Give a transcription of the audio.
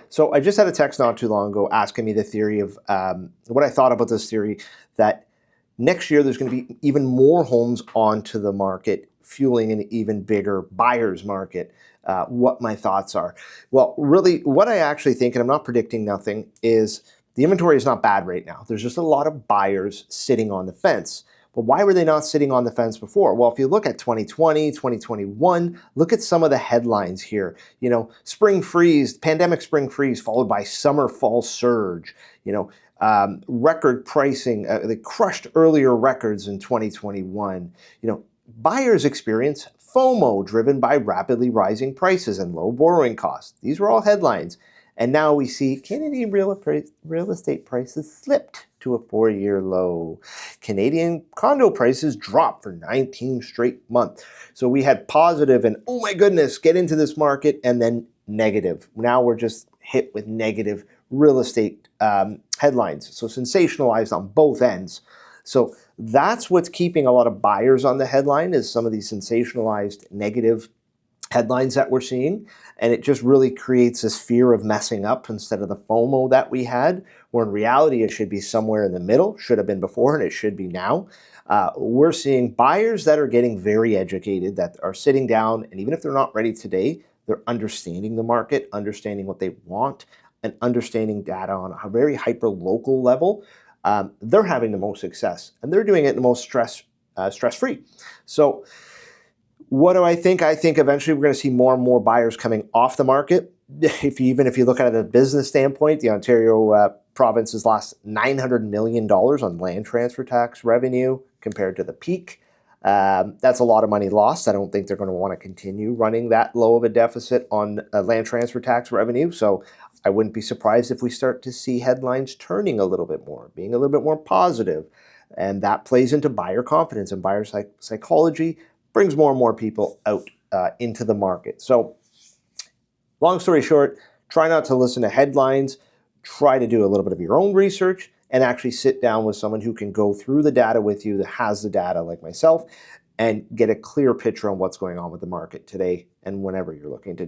So I just had a text not too long ago asking me the theory of what I thought about this theory that next year there's going to be even more homes onto the market, fueling an even bigger buyer's market. What my thoughts are. Well, really, what I actually think, and I'm not predicting nothing, is the inventory is not bad right now. There's just a lot of buyers sitting on the fence. But why were they not sitting on the fence before? Well, if you look at 2020, 2021, look at some of the headlines here. You know, spring freeze, pandemic spring freeze, followed by summer fall surge. You know, record pricing. They crushed earlier records in 2021. You know, buyers experience FOMO driven by rapidly rising prices and low borrowing costs. These were all headlines. And now we see Canadian real estate prices slipped to a 4-year low. Canadian condo prices dropped for 19 straight months. So we had positive and, oh my goodness, get into this market, and then negative. Now we're just hit with negative real estate headlines. So sensationalized on both ends. So that's what's keeping a lot of buyers on the headline, is some of these sensationalized negative headlines that we're seeing. And it just really creates this fear of messing up instead of the FOMO that we had, where in reality it should be somewhere in the middle, should have been before, and it should be now. We're seeing buyers that are getting very educated, that are sitting down, and even if they're not ready today, they're understanding the market, understanding what they want, and understanding data on a very hyper-local level. They're having the most success, and they're doing it in the most stress-free. So what do I think? I think eventually we're going to see more and more buyers coming off the market. Even if you look at it at a business standpoint, the Ontario province has lost $900 million on land transfer tax revenue compared to the peak. That's a lot of money lost. I don't think they're going to want to continue running that low of a deficit on land transfer tax revenue. So I wouldn't be surprised if we start to see headlines turning a little bit more, being a little bit more positive. And that plays into buyer confidence, and buyer psychology brings more and more people out into the market. So long story short, try not to listen to headlines. Try to do a little bit of your own research and actually sit down with someone who can go through the data with you, that has the data like myself, and get a clear picture on what's going on with the market today and whenever you're looking to do